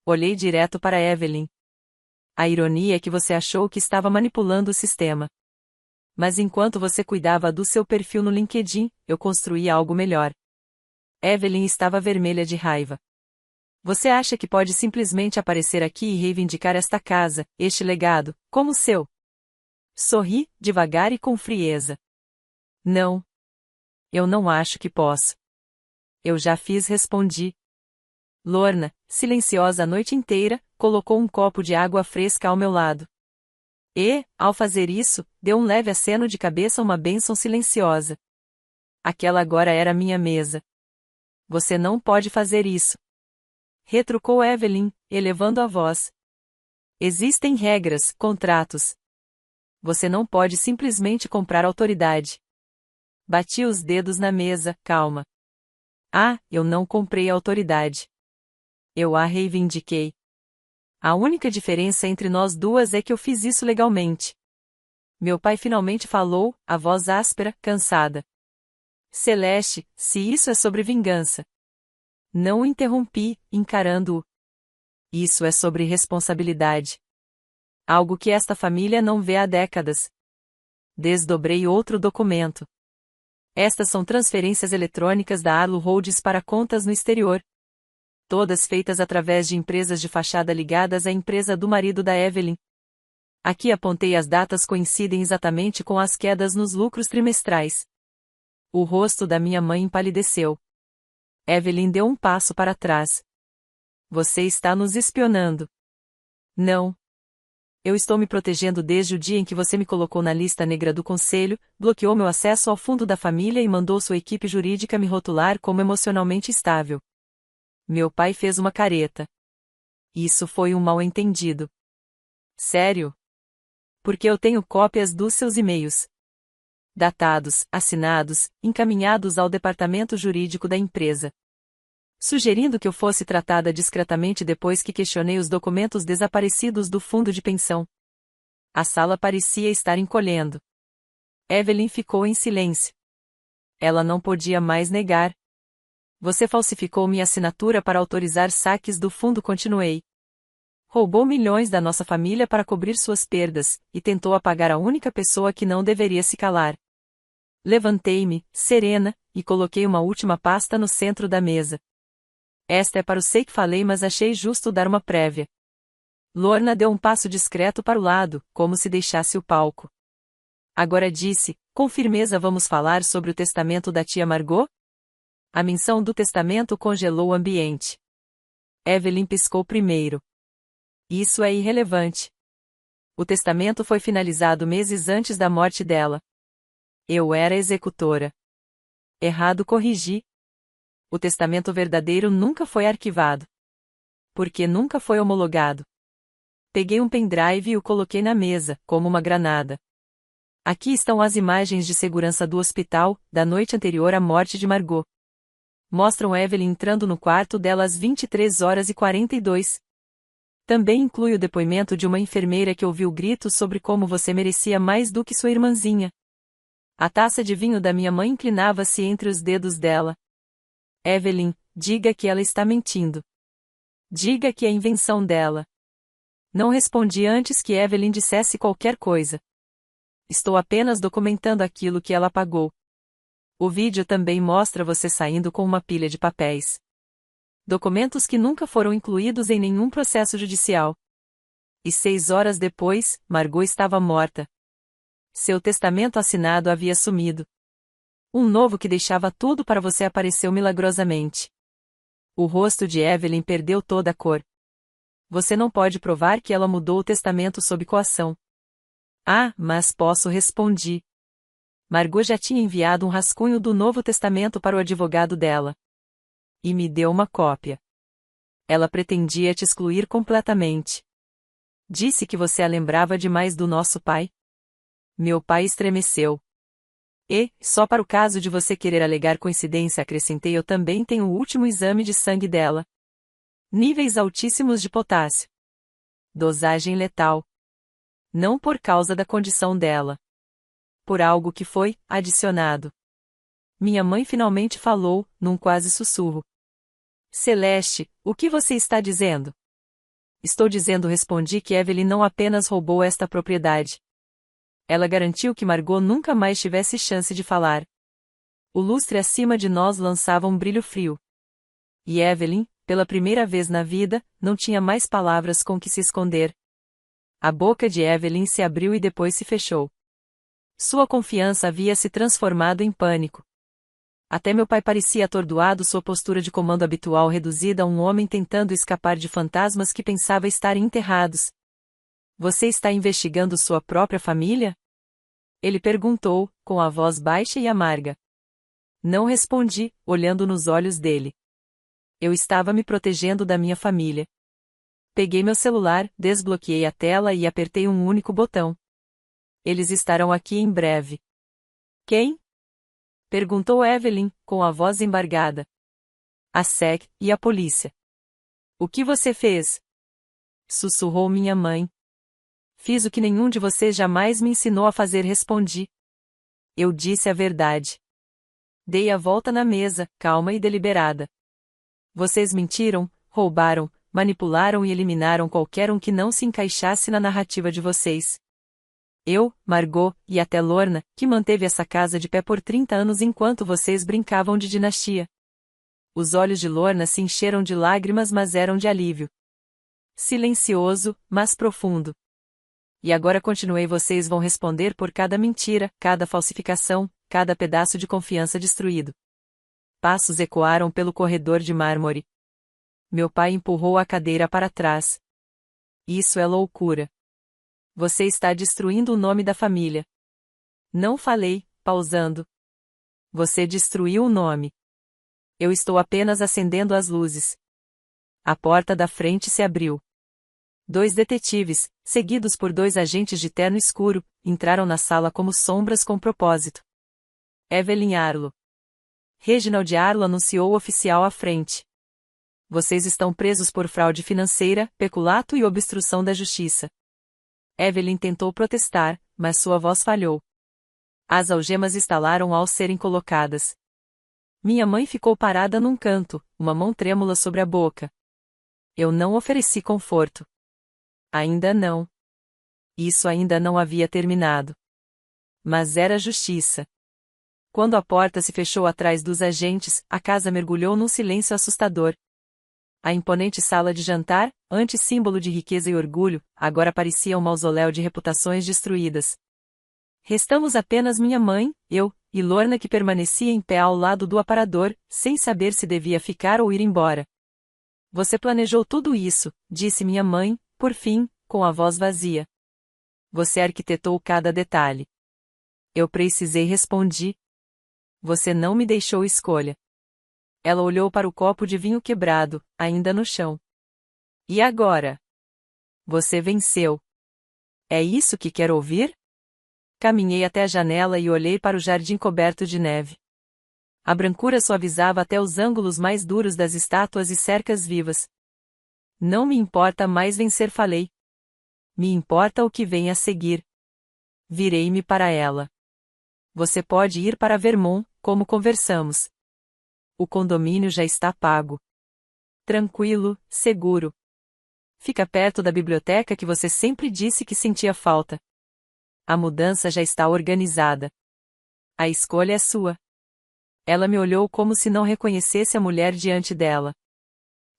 Speaker 1: Olhei direto para Evelyn. A ironia é que você achou que estava manipulando o sistema. Mas enquanto você cuidava do seu perfil no LinkedIn, eu construí algo melhor. Evelyn estava vermelha de raiva. Você acha que pode simplesmente aparecer aqui e reivindicar esta casa, este legado, como seu? Sorri, devagar e com frieza. Não. Eu não acho que posso. Eu já fiz, respondi. Lorna, silenciosa a noite inteira, colocou um copo de água fresca ao meu lado. E, ao fazer isso, deu um leve aceno de cabeça, uma bênção silenciosa. Aquela agora era minha mesa. Você não pode fazer isso. Retrucou Evelyn, elevando a voz. Existem regras, contratos. Você não pode simplesmente comprar autoridade. Bati os dedos na mesa, calma. Ah, eu não comprei a autoridade. Eu a reivindiquei. A única diferença entre nós duas é que eu fiz isso legalmente. Meu pai finalmente falou, a voz áspera, cansada. Celeste, se isso é sobre vingança. Não o interrompi, encarando-o. Isso é sobre responsabilidade. Algo que esta família não vê há décadas. Desdobrei outro documento. Estas são transferências eletrônicas da Arlo Holdings para contas no exterior. Todas feitas através de empresas de fachada ligadas à empresa do marido da Evelyn. Aqui apontei as datas coincidem exatamente com as quedas nos lucros trimestrais. O rosto da minha mãe empalideceu. Evelyn deu um passo para trás. Você está nos espionando. Não. Eu estou me protegendo desde o dia em que você me colocou na lista negra do conselho, bloqueou meu acesso ao fundo da família e mandou sua equipe jurídica me rotular como emocionalmente estável. Meu pai fez uma careta. Isso foi um mal-entendido. Sério? Porque eu tenho cópias dos seus e-mails. Datados, assinados, encaminhados ao departamento jurídico da empresa. Sugerindo que eu fosse tratada discretamente depois que questionei os documentos desaparecidos do fundo de pensão. A sala parecia estar encolhendo. Evelyn ficou em silêncio. Ela não podia mais negar. Você falsificou minha assinatura para autorizar saques do fundo, continuei. Roubou milhões da nossa família para cobrir suas perdas, e tentou apagar a única pessoa que não deveria se calar. Levantei-me, serena, e coloquei uma última pasta no centro da mesa. Esta é para o sei que falei, mas achei justo dar uma prévia. Lorna deu um passo discreto para o lado, como se deixasse o palco. Agora disse, com firmeza: vamos falar sobre o testamento da tia Margot? A menção do testamento congelou o ambiente. Evelyn piscou primeiro. Isso é irrelevante. O testamento foi finalizado meses antes da morte dela. Eu era executora. Errado, corrigi. O testamento verdadeiro nunca foi arquivado. Porque nunca foi homologado. Peguei um pendrive e o coloquei na mesa, como uma granada. Aqui estão as imagens de segurança do hospital, da noite anterior à morte de Margot. Mostram Evelyn entrando no quarto dela às 23h42. Também inclui o depoimento de uma enfermeira que ouviu gritos sobre como você merecia mais do que sua irmãzinha. A taça de vinho da minha mãe inclinava-se entre os dedos dela. Evelyn, diga que ela está mentindo. Diga que é invenção dela. Não respondi antes que Evelyn dissesse qualquer coisa. Estou apenas documentando aquilo que ela apagou. O vídeo também mostra você saindo com uma pilha de papéis. Documentos que nunca foram incluídos em nenhum processo judicial. E 6 horas depois, Margot estava morta. Seu testamento assinado havia sumido. Um novo que deixava tudo para você apareceu milagrosamente. O rosto de Evelyn perdeu toda a cor. Você não pode provar que ela mudou o testamento sob coação. Ah, mas posso, respondi. Margot já tinha enviado um rascunho do Novo Testamento para o advogado dela. E me deu uma cópia. Ela pretendia te excluir completamente. Disse que você a lembrava demais do nosso pai. Meu pai estremeceu. E, só para o caso de você querer alegar coincidência, acrescentei: eu também tenho o último exame de sangue dela. Níveis altíssimos de potássio. Dosagem letal. Não por causa da condição dela. Por algo que foi adicionado. Minha mãe finalmente falou, num quase sussurro. Celeste, o que você está dizendo? Estou dizendo, respondi, que Evelyn não apenas roubou esta propriedade. Ela garantiu que Margot nunca mais tivesse chance de falar. O lustre acima de nós lançava um brilho frio. E Evelyn, pela primeira vez na vida, não tinha mais palavras com que se esconder. A boca de Evelyn se abriu e depois se fechou. Sua confiança havia se transformado em pânico. Até meu pai parecia atordoado, sua postura de comando habitual reduzida a um homem tentando escapar de fantasmas que pensava estar enterrados. Você está investigando sua própria família? Ele perguntou, com a voz baixa e amarga. Não respondi, olhando nos olhos dele. Eu estava me protegendo da minha família. Peguei meu celular, desbloqueei a tela e apertei um único botão. Eles estarão aqui em breve. Quem? Perguntou Evelyn, com a voz embargada. A SEC e a polícia. O que você fez? Sussurrou minha mãe. Fiz o que nenhum de vocês jamais me ensinou a fazer, respondi. Eu disse a verdade. Dei a volta na mesa, calma e deliberada. Vocês mentiram, roubaram, manipularam e eliminaram qualquer um que não se encaixasse na narrativa de vocês. Eu, Margot, e até Lorna, que manteve essa casa de pé por 30 anos enquanto vocês brincavam de dinastia. Os olhos de Lorna se encheram de lágrimas, mas eram de alívio. Silencioso, mas profundo. E agora continuei: vocês vão responder por cada mentira, cada falsificação, cada pedaço de confiança destruído. Passos ecoaram pelo corredor de mármore. Meu pai empurrou a cadeira para trás. Isso é loucura. Você está destruindo o nome da família. Não falei, pausando. Você destruiu o nome. Eu estou apenas acendendo as luzes. A porta da frente se abriu. 2 detetives, seguidos por 2 agentes de terno escuro, entraram na sala como sombras com propósito. Evelyn Arlo. Reginald Arlo anunciou o oficial à frente. Vocês estão presos por fraude financeira, peculato e obstrução da justiça. Evelyn tentou protestar, mas sua voz falhou. As algemas estalaram ao serem colocadas. Minha mãe ficou parada num canto, uma mão trêmula sobre a boca. Eu não ofereci conforto. Ainda não. Isso ainda não havia terminado. Mas era justiça. Quando a porta se fechou atrás dos agentes, a casa mergulhou num silêncio assustador. A imponente sala de jantar, antes símbolo de riqueza e orgulho, agora parecia um mausoléu de reputações destruídas. Restamos apenas minha mãe, eu, e Lorna que permanecia em pé ao lado do aparador, sem saber se devia ficar ou ir embora. Você planejou tudo isso, disse minha mãe, por fim, com a voz vazia. Você arquitetou cada detalhe. Eu precisei, respondi. Você não me deixou escolha. Ela olhou para o copo de vinho quebrado, ainda no chão. E agora? Você venceu. É isso que quer ouvir? Caminhei até a janela e olhei para o jardim coberto de neve. A brancura suavizava até os ângulos mais duros das estátuas e cercas vivas. Não me importa mais vencer, falei. Me importa o que vem a seguir. Virei-me para ela. Você pode ir para Vermont, como conversamos. O condomínio já está pago. Tranquilo, seguro. Fica perto da biblioteca que você sempre disse que sentia falta. A mudança já está organizada. A escolha é sua. Ela me olhou como se não reconhecesse a mulher diante dela.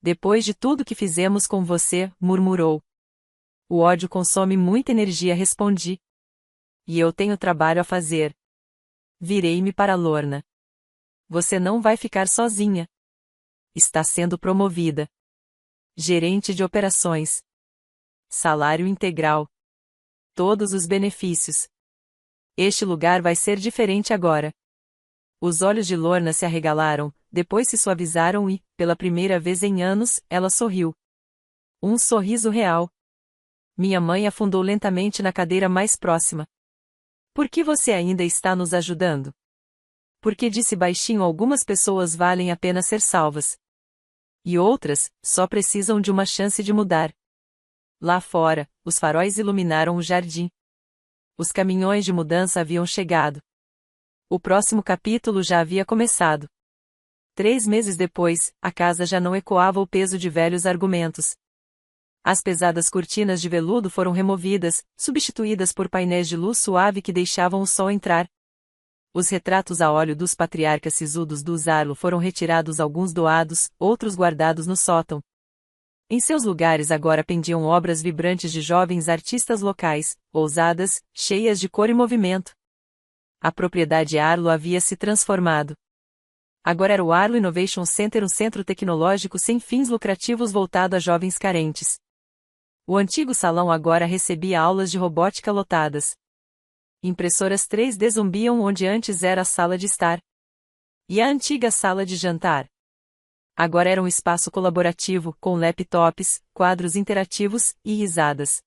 Speaker 1: Depois de tudo que fizemos com você, murmurou. O ódio consome muita energia, respondi. E eu tenho trabalho a fazer. Virei-me para Lorna. Você não vai ficar sozinha. Está sendo promovida. Gerente de operações. Salário integral. Todos os benefícios. Este lugar vai ser diferente agora. Os olhos de Lorna se arregalaram, depois se suavizaram e, pela primeira vez em anos, ela sorriu. Um sorriso real. Minha mãe afundou lentamente na cadeira mais próxima. Por que você ainda está nos ajudando? Porque disse baixinho, algumas pessoas valem a pena ser salvas. E outras, só precisam de uma chance de mudar. Lá fora, os faróis iluminaram o jardim. Os caminhões de mudança haviam chegado. O próximo capítulo já havia começado. 3 meses depois, a casa já não ecoava o peso de velhos argumentos. As pesadas cortinas de veludo foram removidas, substituídas por painéis de luz suave que deixavam o sol entrar. Os retratos a óleo dos patriarcas sisudos do Zarlo foram retirados, alguns doados, outros guardados no sótão. Em seus lugares agora pendiam obras vibrantes de jovens artistas locais, ousadas, cheias de cor e movimento. A propriedade Arlo havia se transformado. Agora era o Arlo Innovation Center, um centro tecnológico sem fins lucrativos voltado a jovens carentes. O antigo salão agora recebia aulas de robótica lotadas. Impressoras 3D zumbiam onde antes era a sala de estar. E a antiga sala de jantar? Agora era um espaço colaborativo, com laptops, quadros interativos e risadas.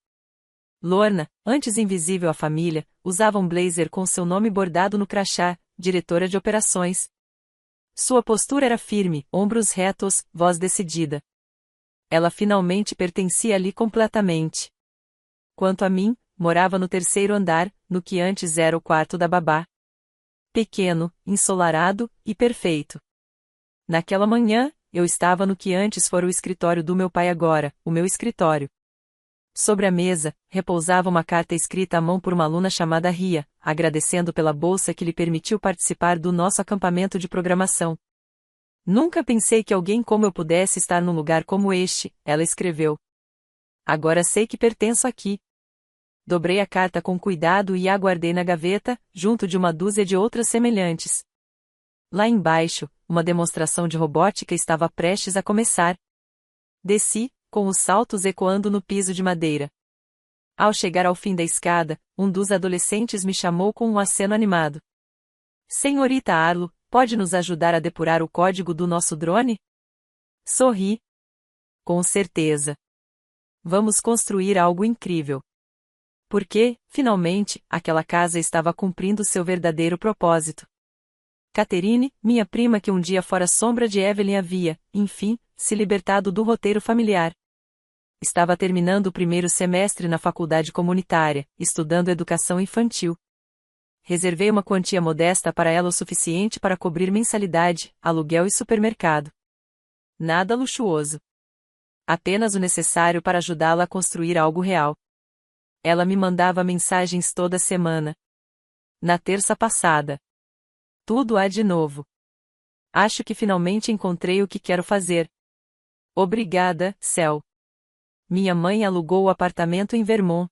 Speaker 1: Lorna, antes invisível à família, usava um blazer com seu nome bordado no crachá, diretora de operações. Sua postura era firme, ombros retos, voz decidida. Ela finalmente pertencia ali completamente. Quanto a mim, morava no 3º andar, no que antes era o quarto da babá. Pequeno, ensolarado e perfeito. Naquela manhã, eu estava no que antes fora o escritório do meu pai, agora, o meu escritório. Sobre a mesa, repousava uma carta escrita à mão por uma aluna chamada Ria, agradecendo pela bolsa que lhe permitiu participar do nosso acampamento de programação. Nunca pensei que alguém como eu pudesse estar num lugar como este, ela escreveu. Agora sei que pertenço aqui. Dobrei a carta com cuidado e a guardei na gaveta, junto de uma dúzia de outras semelhantes. Lá embaixo, uma demonstração de robótica estava prestes a começar. Desci, com os saltos ecoando no piso de madeira. Ao chegar ao fim da escada, um dos adolescentes me chamou com um aceno animado. Senhorita Arlo, pode nos ajudar a depurar o código do nosso drone? Sorri. Com certeza. Vamos construir algo incrível. Porque, finalmente, aquela casa estava cumprindo seu verdadeiro propósito. Catherine, minha prima que um dia fora sombra de Evelyn havia, enfim, se libertado do roteiro familiar. Estava terminando o primeiro semestre na faculdade comunitária, estudando educação infantil. Reservei uma quantia modesta para ela o suficiente para cobrir mensalidade, aluguel e supermercado. Nada luxuoso. Apenas o necessário para ajudá-la a construir algo real. Ela me mandava mensagens toda semana. Na terça passada. Tudo há de novo. Acho que finalmente encontrei o que quero fazer. Obrigada, céu. Minha mãe alugou o apartamento em Vermont.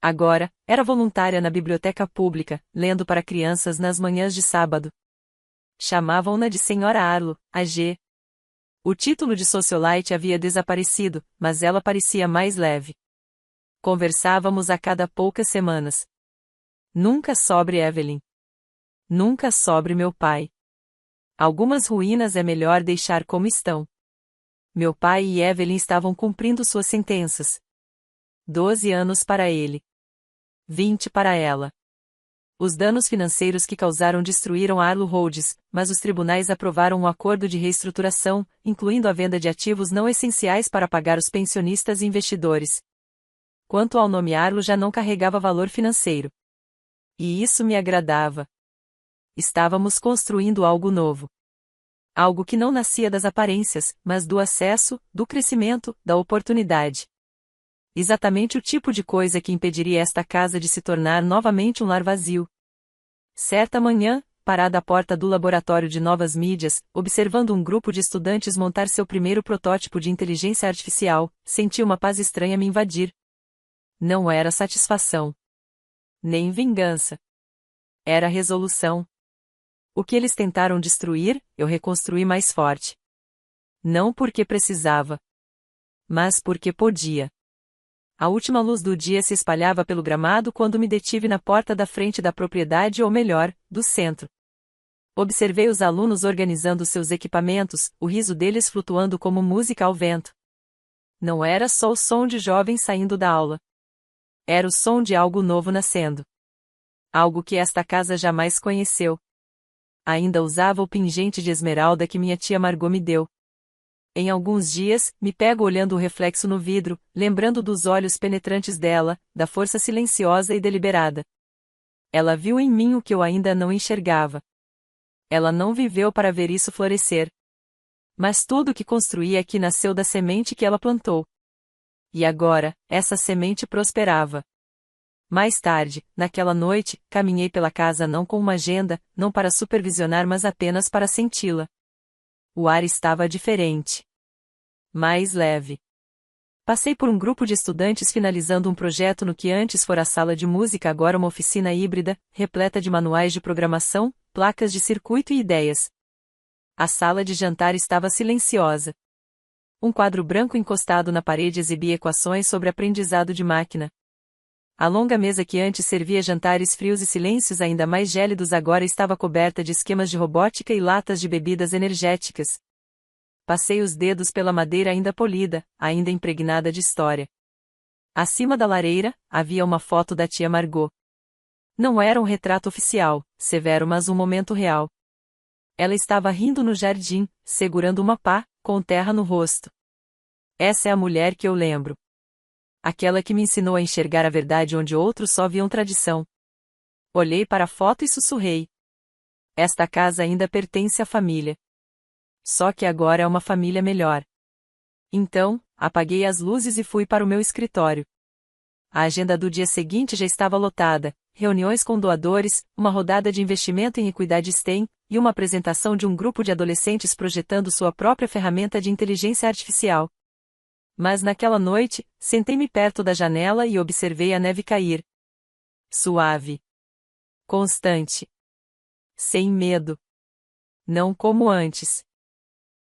Speaker 1: Agora, era voluntária na biblioteca pública, lendo para crianças nas manhãs de sábado. Chamavam-na de Senhora Arlo, AG. O título de socialite havia desaparecido, mas ela parecia mais leve. Conversávamos a cada poucas semanas. Nunca sobre Evelyn. Nunca sobre meu pai. Algumas ruínas é melhor deixar como estão. Meu pai e Evelyn estavam cumprindo suas sentenças. 12 anos para ele. 20 para ela. Os danos financeiros que causaram destruíram a Arlo Holdings, mas os tribunais aprovaram um acordo de reestruturação, incluindo a venda de ativos não essenciais para pagar os pensionistas e investidores. Quanto ao nome Arlo já não carregava valor financeiro. E isso me agradava. Estávamos construindo algo novo. Algo que não nascia das aparências, mas do acesso, do crescimento, da oportunidade. Exatamente o tipo de coisa que impediria esta casa de se tornar novamente um lar vazio. Certa manhã, parada à porta do laboratório de novas mídias, observando um grupo de estudantes montar seu primeiro protótipo de inteligência artificial, senti uma paz estranha me invadir. Não era satisfação. Nem vingança. Era resolução. O que eles tentaram destruir, eu reconstruí mais forte. Não porque precisava, mas porque podia. A última luz do dia se espalhava pelo gramado quando me detive na porta da frente da propriedade ou melhor, do centro. Observei os alunos organizando seus equipamentos, o riso deles flutuando como música ao vento. Não era só o som de jovens saindo da aula. Era o som de algo novo nascendo. Algo que esta casa jamais conheceu. Ainda usava o pingente de esmeralda que minha tia Margot me deu. Em alguns dias, me pego olhando o reflexo no vidro, lembrando dos olhos penetrantes dela, da força silenciosa e deliberada. Ela viu em mim o que eu ainda não enxergava. Ela não viveu para ver isso florescer. Mas tudo o que construí aqui nasceu da semente que ela plantou. E agora, essa semente prosperava. Mais tarde, naquela noite, caminhei pela casa não com uma agenda, não para supervisionar mas apenas para senti-la. O ar estava diferente. Mais leve. Passei por um grupo de estudantes finalizando um projeto no que antes fora a sala de música, agora uma oficina híbrida, repleta de manuais de programação, placas de circuito e ideias. A sala de jantar estava silenciosa. Um quadro branco encostado na parede exibia equações sobre aprendizado de máquina. A longa mesa que antes servia jantares frios e silêncios ainda mais gélidos agora estava coberta de esquemas de robótica e latas de bebidas energéticas. Passei os dedos pela madeira ainda polida, ainda impregnada de história. Acima da lareira, havia uma foto da tia Margot. Não era um retrato oficial, severo mas um momento real. Ela estava rindo no jardim, segurando uma pá, com terra no rosto. Essa é a mulher que eu lembro. Aquela que me ensinou a enxergar a verdade onde outros só viam tradição. Olhei para a foto e sussurrei. Esta casa ainda pertence à família. Só que agora é uma família melhor. Então, apaguei as luzes e fui para o meu escritório. A agenda do dia seguinte já estava lotada, reuniões com doadores, uma rodada de investimento em equidade STEM, e uma apresentação de um grupo de adolescentes projetando sua própria ferramenta de inteligência artificial. Mas naquela noite, sentei-me perto da janela e observei a neve cair. Suave. Constante. Sem medo. Não como antes.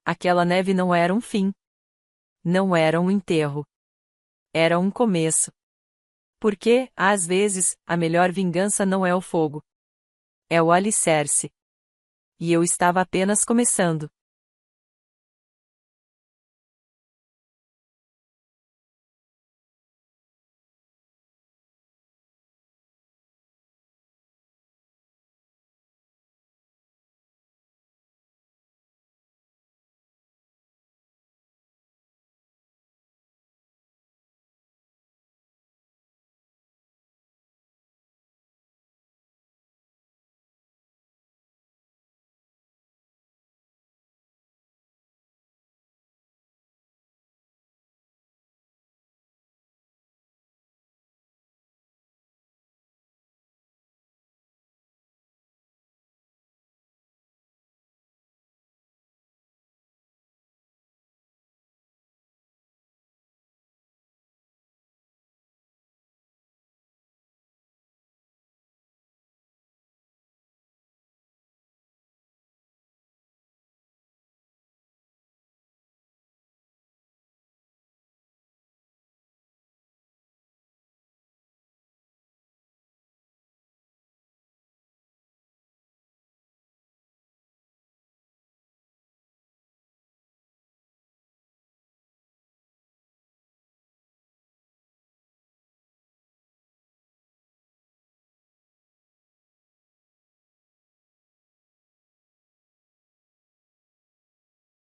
Speaker 1: Aquela neve não era um fim. Não era um enterro. Era um começo. Porque, às vezes, a melhor vingança não é o fogo. É o alicerce. E eu estava apenas começando.